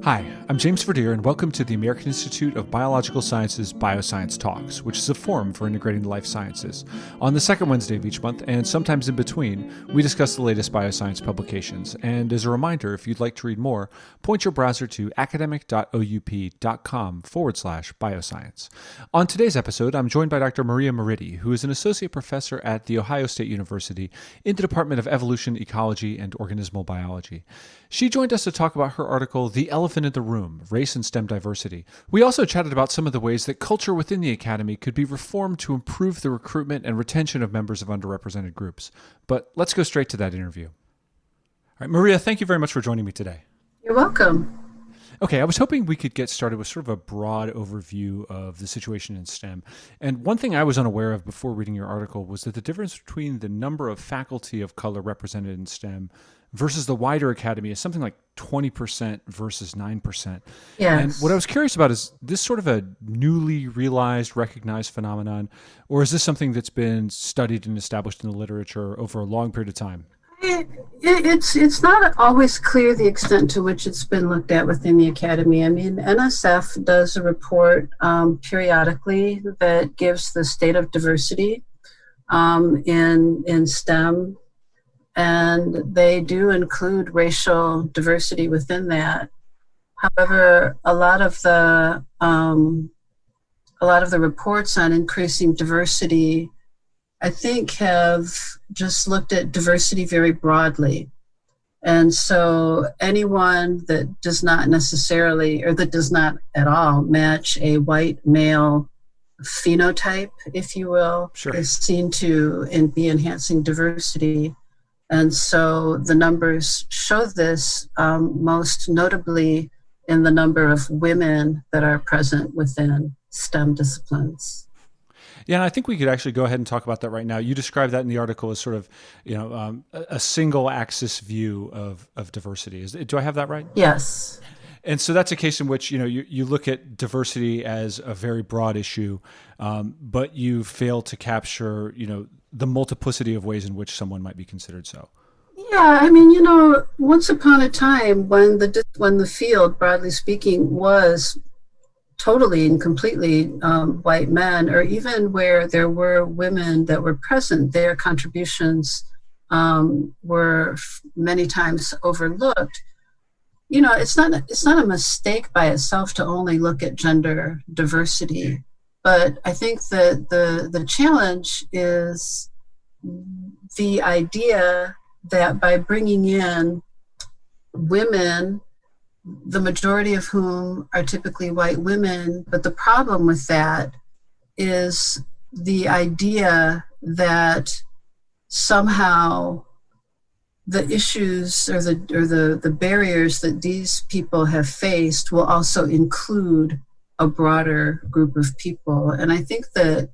Hi, I'm James Verdier, and welcome to the American Institute of Biological Sciences BioScience Talks, which is a forum for integrating the life sciences. On the second Wednesday of each month, and sometimes in between, we discuss the latest bioscience publications. And as a reminder, if you'd like to read more, point your browser to academic.oup.com/bioscience. On today's episode, I'm joined by Dr. Miriti, who is an associate professor at The Ohio State University in the Department of Evolution, Ecology, and Organismal Biology. She joined us to talk about her article, The Elephant in the Room, Race and STEM Diversity. We also chatted about some of the ways that culture within the academy could be reformed to improve the recruitment and retention of members of underrepresented groups. But let's go straight to that interview. All right, Maria, thank you very much for joining me today. You're welcome. Okay, I was hoping we could get started with sort of a broad overview of the situation in STEM. And one thing I was unaware of before reading your article was that the difference between the number of faculty of color represented in STEM versus the wider academy is something like 20% versus 9%. Yes. And what I was curious about, is this sort of a newly realized, recognized phenomenon, or is this something that's been studied and established in the literature over a long period of time? It's not always clear the extent to which it's been looked at within the academy. I mean, NSF does a report periodically that gives the state of diversity in STEM, and they do include racial diversity within that. However, a lot of the reports on increasing diversity, I think, have just looked at diversity very broadly. And so anyone that does not necessarily, or that does not at all match a white male phenotype, if you will, Sure, is seen to be enhancing diversity. And so the numbers show this, most notably in the number of women that are present within STEM disciplines. Yeah, and I think we could actually go ahead and talk about that right now. You described that in the article as sort of, a single axis view of diversity. Do I have that right? Yes. And so that's a case in which, you look at diversity as a very broad issue, but you fail to capture, the multiplicity of ways in which someone might be considered so. Yeah, I mean, once upon a time when the field, broadly speaking, was totally and completely white men, or even where there were women that were present, their contributions were many times overlooked. It's not a mistake by itself to only look at gender diversity, but I think that the challenge is the idea that by bringing in women, the majority of whom are typically white women, but the problem with that is the idea that somehow the issues or the barriers that these people have faced will also include a broader group of people. And I think that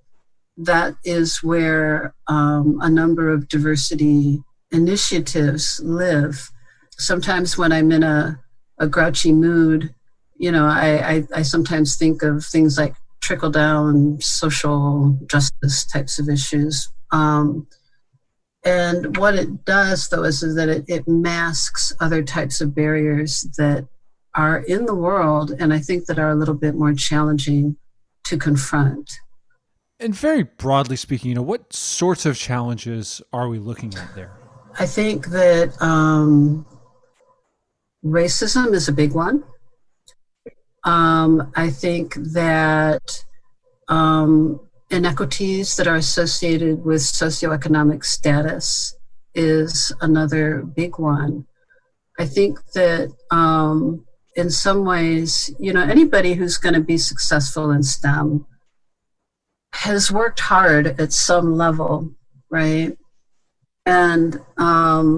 is where a number of diversity initiatives live. Sometimes when I'm in a grouchy mood, I sometimes think of things like trickle-down social justice types of issues. And what it does, though, is that it masks other types of barriers that are in the world, and I think that are a little bit more challenging to confront. And very broadly speaking, what sorts of challenges are we looking at there? I think that racism is a big one. I think that inequities that are associated with socioeconomic status is another big one. I think that in some ways, anybody who's going to be successful in STEM has worked hard at some level, right? And I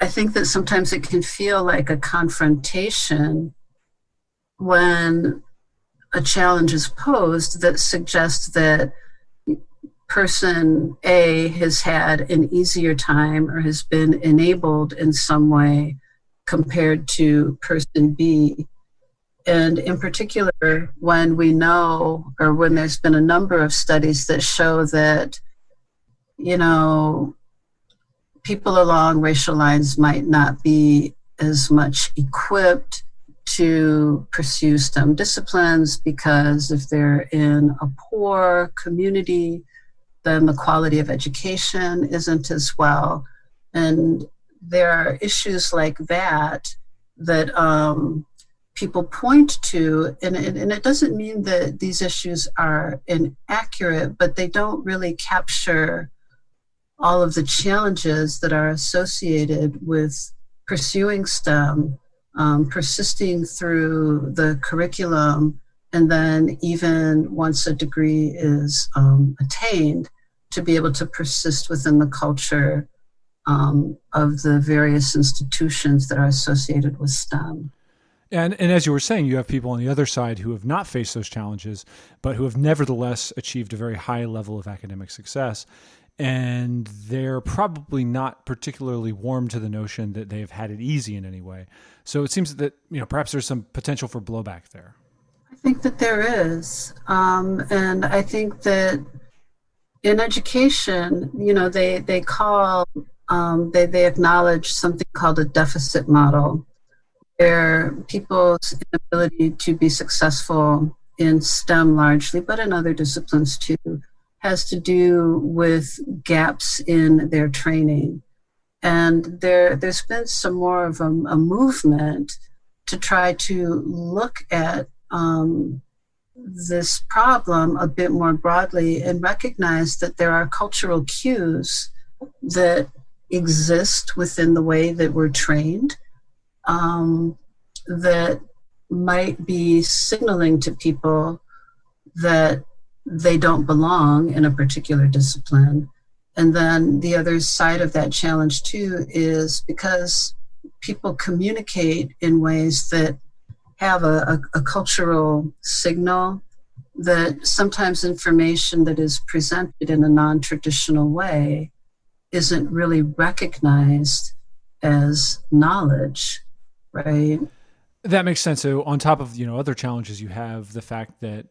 think that sometimes it can feel like a confrontation when a challenge is posed that suggests that person A has had an easier time or has been enabled in some way compared to person B. And in particular, when we know, or when there's been a number of studies that show that, people along racial lines might not be as much equipped to pursue STEM disciplines because if they're in a poor community, then the quality of education isn't as well. And there are issues like that that people point to, and it doesn't mean that these issues are inaccurate, but they don't really capture all of the challenges that are associated with pursuing STEM, persisting through the curriculum, and then even once a degree is attained, to be able to persist within the culture of the various institutions that are associated with STEM. And as you were saying, you have people on the other side who have not faced those challenges, but who have nevertheless achieved a very high level of academic success. And they're probably not particularly warm to the notion that they've had it easy in any way. So it seems that, perhaps there's some potential for blowback there. I think that there is. And I think that in education, they call, they acknowledge something called a deficit model, where people's inability to be successful in STEM largely, but in other disciplines too, has to do with gaps in their training. And there's been some more of a movement to try to look at this problem a bit more broadly and recognize that there are cultural cues that exist within the way that we're trained, that might be signaling to people that they don't belong in a particular discipline. And then the other side of that challenge too is because people communicate in ways that have a cultural signal, that sometimes information that is presented in a non-traditional way isn't really recognized as knowledge, right? That makes sense. So on top of, other challenges, you have the fact that,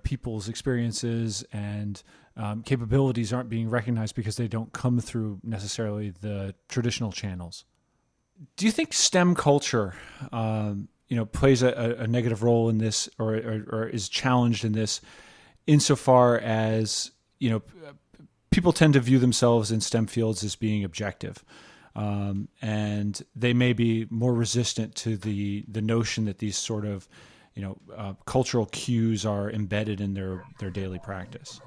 people's experiences and capabilities aren't being recognized because they don't come through necessarily the traditional channels. Do you think STEM culture, plays a negative role in this, or is challenged in this, insofar as, people tend to view themselves in STEM fields as being objective, and they may be more resistant to the notion that these sort of, cultural cues are embedded in their daily practice?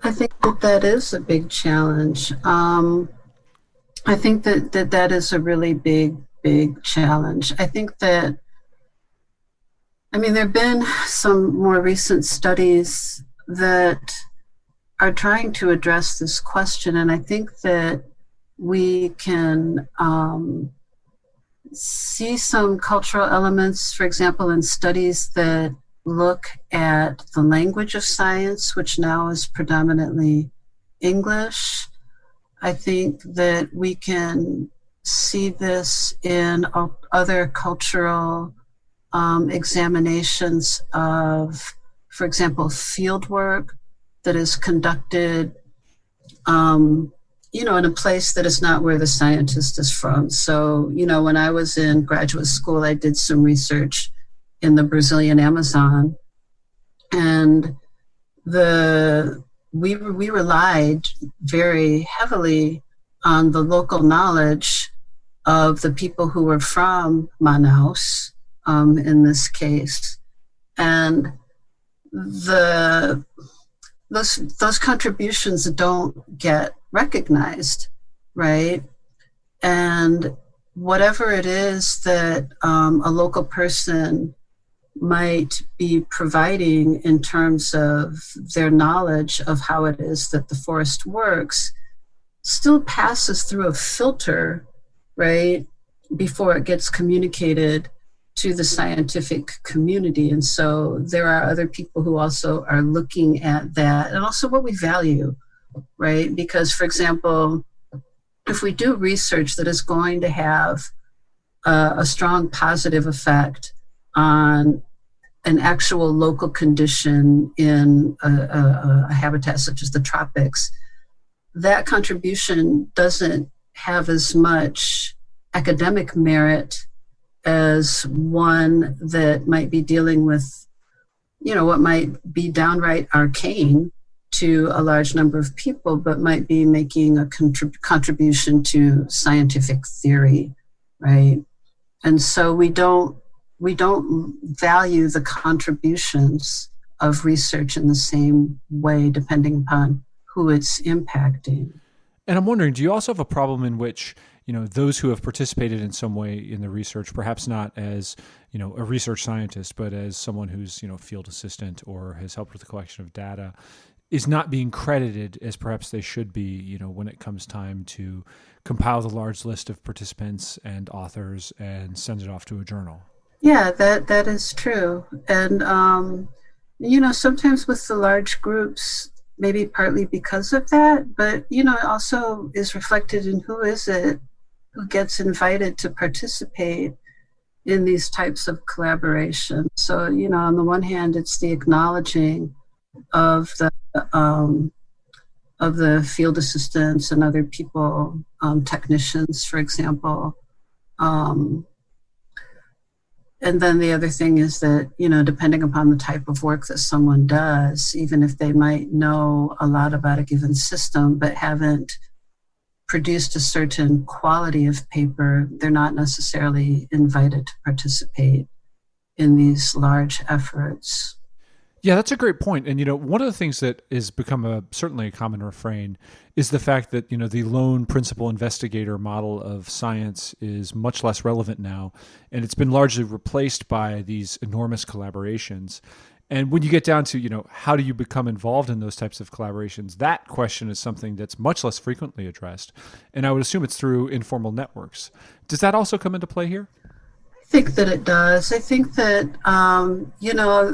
I think that is a big challenge. I think that is a really big challenge. I think that, there have been some more recent studies that are trying to address this question, and I think that we can see some cultural elements, for example, in studies that look at the language of science, which now is predominantly English. I think that we can see this in other cultural examinations of, for example, field work that is conducted in a place that is not where the scientist is from. So, when I was in graduate school, I did some research in the Brazilian Amazon, and we relied very heavily on the local knowledge of the people who were from Manaus, in this case, and those contributions don't get recognized, right? And whatever it is that a local person might be providing in terms of their knowledge of how it is that the forest works still passes through a filter, right, before it gets communicated to the scientific community. And so there are other people who also are looking at that, and also what we value, right? Because, for example, if we do research that is going to have a strong positive effect on an actual local condition in a habitat such as the tropics, that contribution doesn't have as much academic merit as one that might be dealing with, what might be downright arcane to a large number of people, but might be making a contribution to scientific theory, right? And so we don't value the contributions of research in the same way, depending upon who it's impacting. And I'm wondering, do you also have a problem in which, those who have participated in some way in the research, perhaps not as, a research scientist, but as someone who's, field assistant or has helped with the collection of data, is not being credited as perhaps they should be, when it comes time to compile the large list of participants and authors and send it off to a journal? Yeah, that is true. And, sometimes with the large groups, maybe partly because of that, but, it also is reflected in who is it who gets invited to participate in these types of collaboration. So, on the one hand, it's the acknowledging of the field assistants and other people, technicians, for example. And then the other thing is that, depending upon the type of work that someone does, even if they might know a lot about a given system, but haven't produced a certain quality of paper, they're not necessarily invited to participate in these large efforts. Yeah, that's a great point. And, one of the things that has become certainly a common refrain is the fact that, the lone principal investigator model of science is much less relevant now. And it's been largely replaced by these enormous collaborations. And when you get down to, how do you become involved in those types of collaborations, that question is something that's much less frequently addressed. And I would assume it's through informal networks. Does that also come into play here? I think that it does. I think that,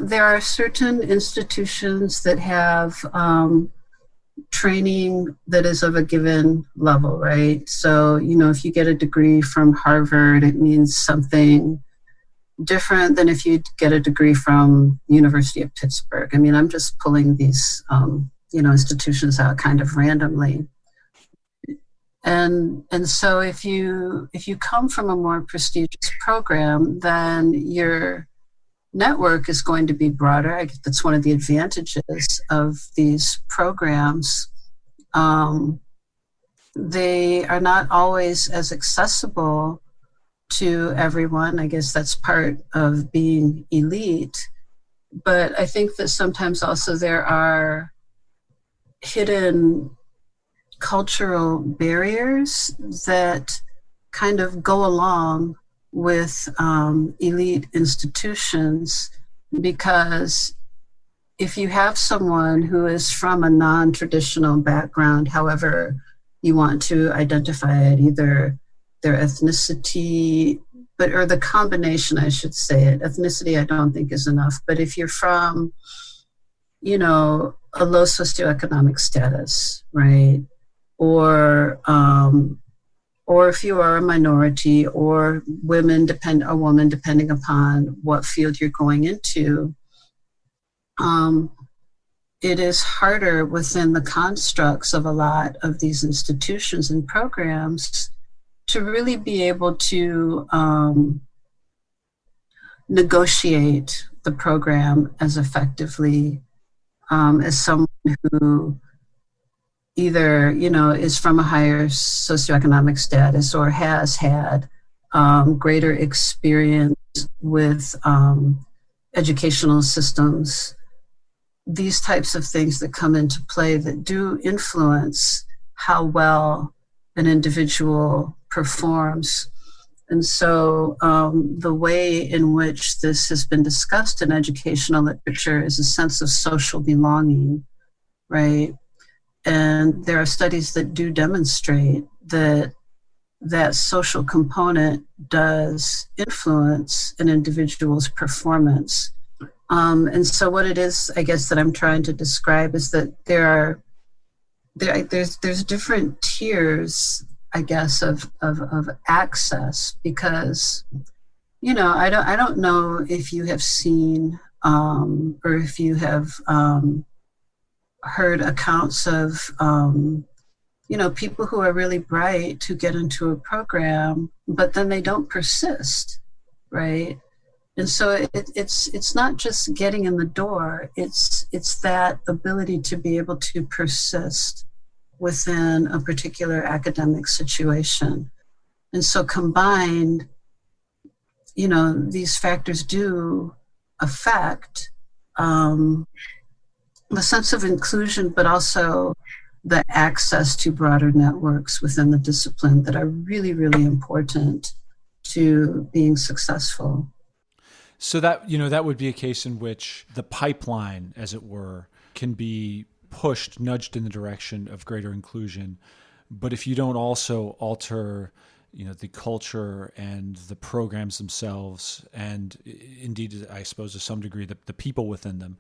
there are certain institutions that have training that is of a given level, right? So, if you get a degree from Harvard, it means something different than if you get a degree from University of Pittsburgh. I mean, I'm just pulling these, institutions out kind of randomly. And so if you come from a more prestigious program, then your network is going to be broader. I guess that's one of the advantages of these programs. They are not always as accessible to everyone. I guess that's part of being elite. But I think that sometimes also there are hidden cultural barriers that kind of go along with elite institutions, because if you have someone who is from a non-traditional background, however you want to identify it, either their ethnicity, or the combination, I should say it. Ethnicity, I don't think is enough. But if you're from, a low socioeconomic status, right? Or if you are a minority or a woman, depending upon what field you're going into, it is harder within the constructs of a lot of these institutions and programs to really be able to negotiate the program as effectively as someone who either, is from a higher socioeconomic status or has had greater experience with educational systems. These types of things that come into play that do influence how well an individual performs. And so the way in which this has been discussed in educational literature is a sense of social belonging, right? And there are studies that do demonstrate that social component does influence an individual's performance. And so what it is, I guess, that I'm trying to describe is that there's different tiers, I guess, of access, because, I don't know if you have seen or if you have heard accounts of people who are really bright who get into a program, but then they don't persist, right? And so it's not just getting in the door. It's that ability to be able to persist within a particular academic situation. And so combined, these factors do affect the sense of inclusion, but also the access to broader networks within the discipline that are really, really important to being successful. So that would be a case in which the pipeline, as it were, can be pushed, nudged in the direction of greater inclusion. But if you don't also alter, the culture and the programs themselves, and indeed, I suppose to some degree, the people within them,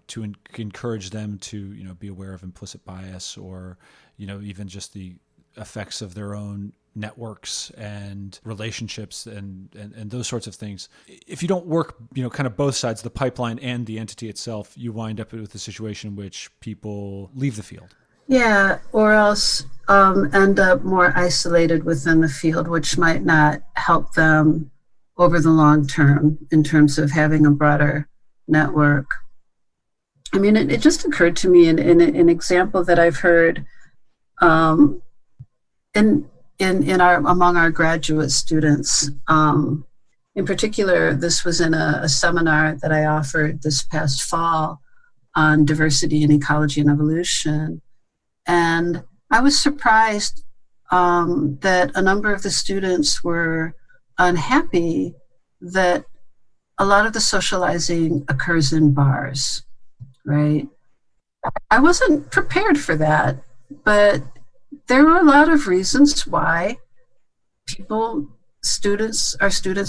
to encourage them to, be aware of implicit bias, or, even just the effects of their own networks and relationships and those sorts of things. If you don't work, kind of both sides, the pipeline and the entity itself, you wind up with a situation in which people leave the field. Yeah, or else end up more isolated within the field, which might not help them over the long term in terms of having a broader network. I mean, it just occurred to me in an example that I've heard um, in our among our graduate students. In particular, this was in a seminar that I offered this past fall on diversity and ecology and evolution. And I was surprised that a number of the students were unhappy that a lot of the socializing occurs in bars, right? I wasn't prepared for that, but there were a lot of reasons why our students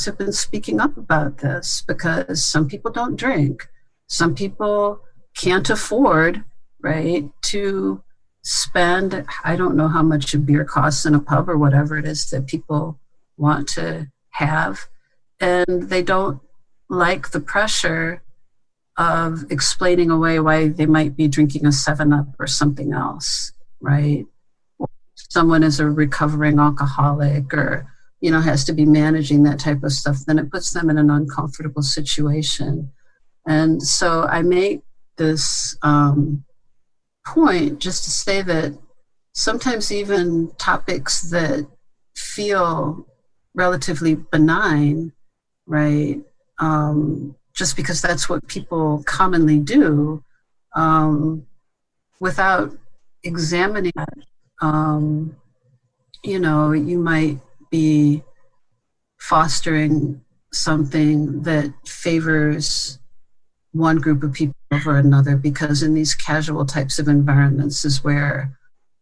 have been speaking up about this, because some people don't drink. Some people can't afford, right, to spend, I don't know how much a beer costs in a pub or whatever it is that people want to have. And they don't like the pressure of explaining away why they might be drinking a 7-Up or something else, right? Or someone is a recovering alcoholic, or, has to be managing that type of stuff, then it puts them in an uncomfortable situation. And so I make this point just to say that sometimes even topics that feel relatively benign, right? Just because that's what people commonly do, without examining it, you might be fostering something that favors one group of people over another, because in these casual types of environments is where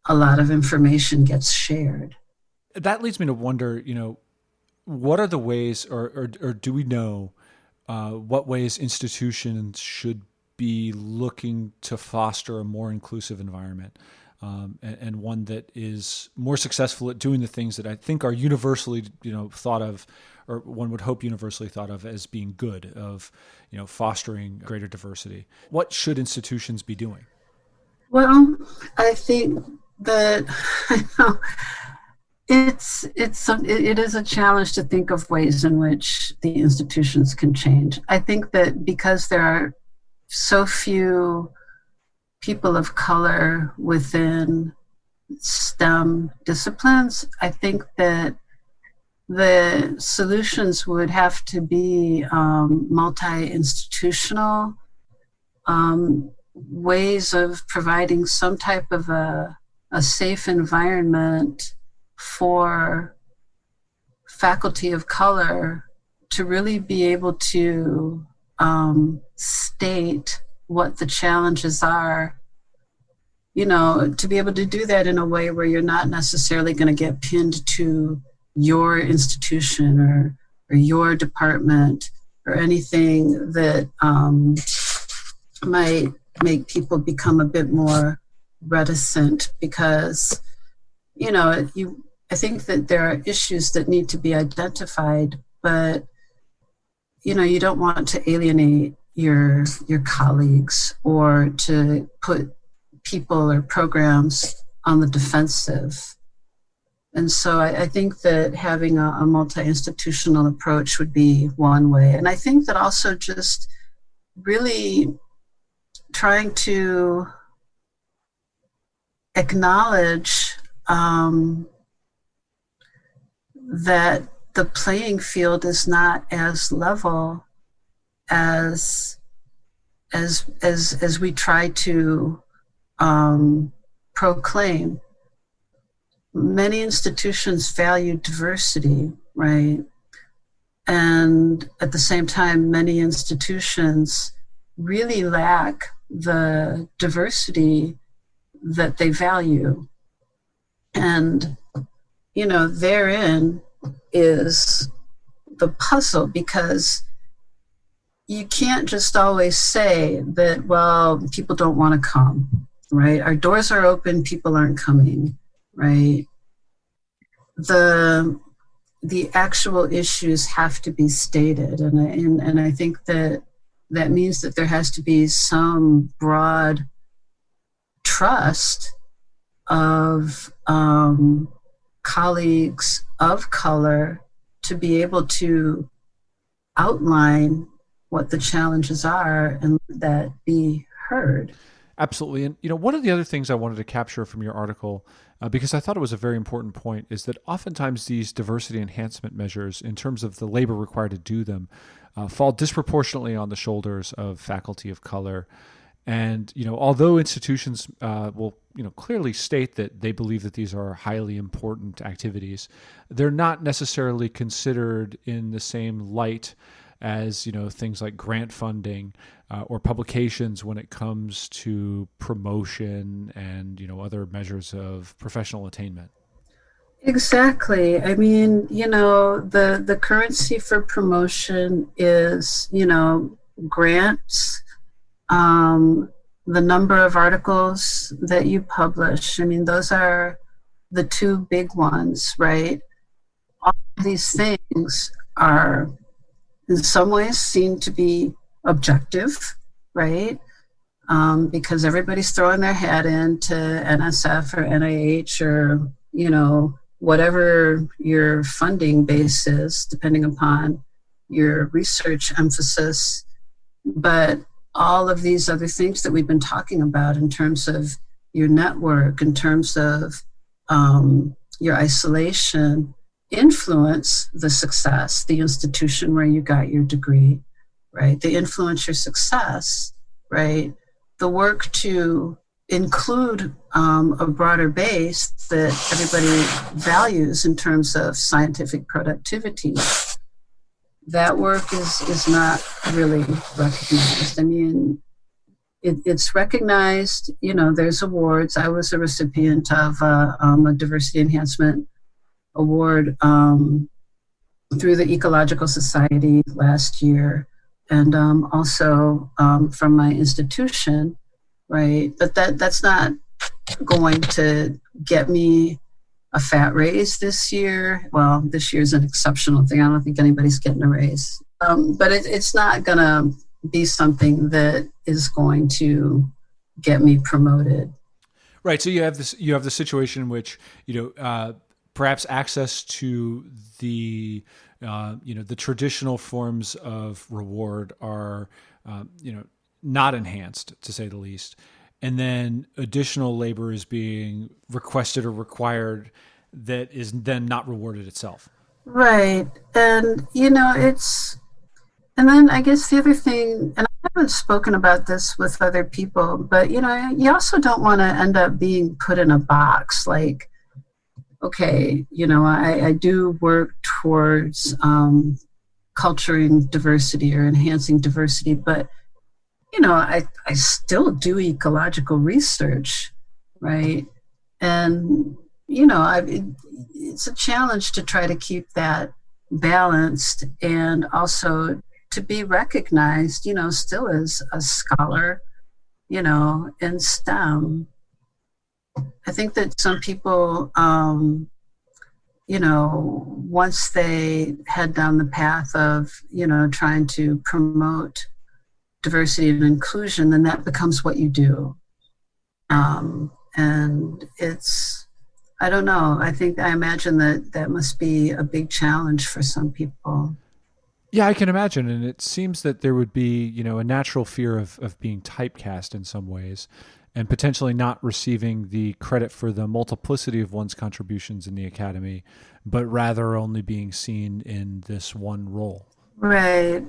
a lot of information gets shared. That leads me to wonder, what are the ways, or do we know what ways institutions should be looking to foster a more inclusive environment, and one that is more successful at doing the things that I think are universally, thought of, or one would hope universally thought of as being good, of, fostering greater diversity. What should institutions be doing? Well, I think that it is a challenge to think of ways in which the institutions can change. I think that because there are so few people of color within STEM disciplines, I think that the solutions would have to be multi-institutional, ways of providing some type of a safe environment for faculty of color to really be able to state what the challenges are, to be able to do that in a way where you're not necessarily going to get pinned to your institution or your department or anything that might make people become a bit more reticent, because I think that there are issues that need to be identified, but you don't want to alienate your colleagues or to put people or programs on the defensive. And so I think that having a multi-institutional approach would be one way. And I think that also just really trying to acknowledge that the playing field is not as level as we try to proclaim. Many institutions value diversity, right? And at the same time, many institutions really lack the diversity that they value. And, therein is the puzzle, because you can't just always say that, well, people don't want to come, right? Our doors are open, people aren't coming, right? The actual issues have to be stated, and I think that means that there has to be some broad trust of colleagues of color to be able to outline what the challenges are and that be heard. Absolutely. And, one of the other things I wanted to capture from your article, because I thought it was a very important point, is that oftentimes these diversity enhancement measures, in terms of the labor required to do them, fall disproportionately on the shoulders of faculty of color. And, although institutions will, clearly state that they believe that these are highly important activities, they're not necessarily considered in the same light as, things like grant funding or publications when it comes to promotion and, other measures of professional attainment. Exactly. I mean, the currency for promotion is, grants, the number of articles that you publish. I mean, those are the two big ones, right? All of these things are in some ways seen to be objective, right? Because everybody's throwing their hat into NSF or NIH or, whatever your funding base is, depending upon your research emphasis. But all of these other things that we've been talking about in terms of your network, in terms of your isolation, influence the success, the institution where you got your degree, right? They influence your success, right? The work to include a broader base that everybody values in terms of scientific productivity, that work is not really recognized. I mean, it's recognized, there's awards. I was a recipient of a diversity enhancement award through the Ecological Society last year, and also from my institution, right? But that's not going to get me a fat raise this year. Well, this year's an exceptional thing. I don't think anybody's getting a raise. But it's not going to be something that is going to get me promoted. Right. So you have the situation in which, perhaps access to the traditional forms of reward are, not enhanced, to say the least. And then additional labor is being requested or required that is then not rewarded itself. Right. And, and then I guess the other thing, and I haven't spoken about this with other people, but, you also don't want to end up being put in a box. Like, okay, I do work towards culturing diversity or enhancing diversity, but I still do ecological research, right? And, it's a challenge to try to keep that balanced and also to be recognized, still as a scholar, in STEM. I think that some people, once they head down the path of, trying to promote diversity and inclusion, then that becomes what you do. And I don't know, I imagine that must be a big challenge for some people. Yeah, I can imagine. And it seems that there would be, a natural fear of being typecast in some ways and potentially not receiving the credit for the multiplicity of one's contributions in the academy, but rather only being seen in this one role. Right.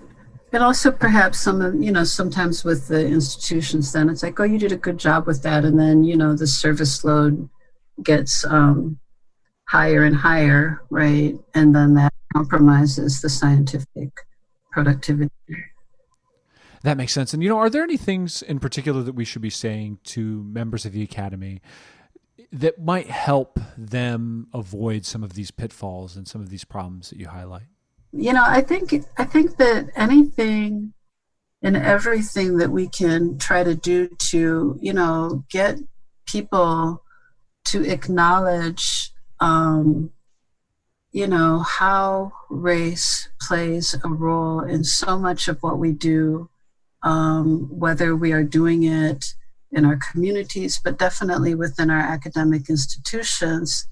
And also perhaps sometimes with the institutions, then it's like, oh, you did a good job with that. And then, the service load gets higher and higher, right? And then that compromises the scientific productivity. That makes sense. And, are there any things in particular that we should be saying to members of the academy that might help them avoid some of these pitfalls and some of these problems that you highlight? I think that anything and everything that we can try to do to, get people to acknowledge, how race plays a role in so much of what we do, whether we are doing it in our communities, but definitely within our academic institutions,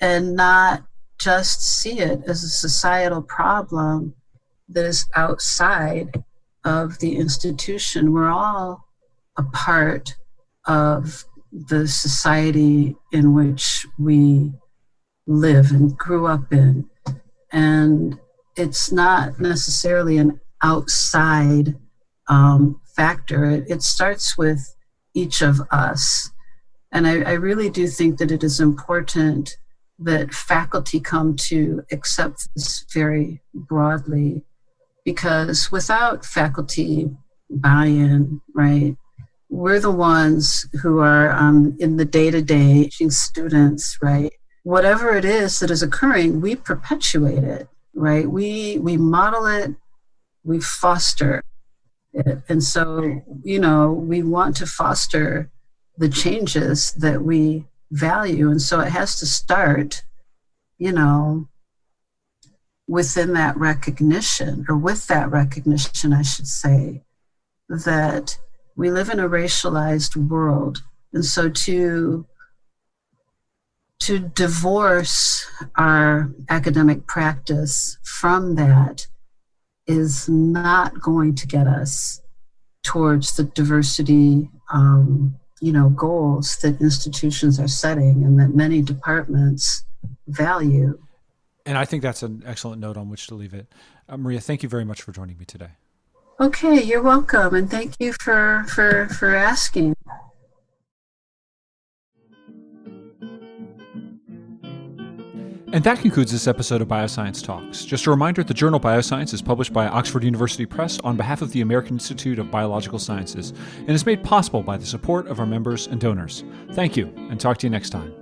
and not just see it as a societal problem that is outside of the institution. We're all a part of the society in which we live and grew up in. And it's not necessarily an outside factor. It starts with each of us. And I really do think that it is important that faculty come to accept this very broadly, because without faculty buy-in, right, we're the ones who are in the day-to-day teaching students, right? Whatever it is that is occurring, we perpetuate it, right? We model it, we foster it. And so, we want to foster the changes that we value. And so it has to start, within that recognition, or with that recognition, I should say, that we live in a racialized world. And so to divorce our academic practice from that is not going to get us towards the diversity goals that institutions are setting and that many departments value. And I think that's an excellent note on which to leave it. Maria, thank you very much for joining me today. Okay, you're welcome, and thank you for asking. And that concludes this episode of BioScience Talks. Just a reminder, the journal BioScience is published by Oxford University Press on behalf of the American Institute of Biological Sciences and is made possible by the support of our members and donors. Thank you, and talk to you next time.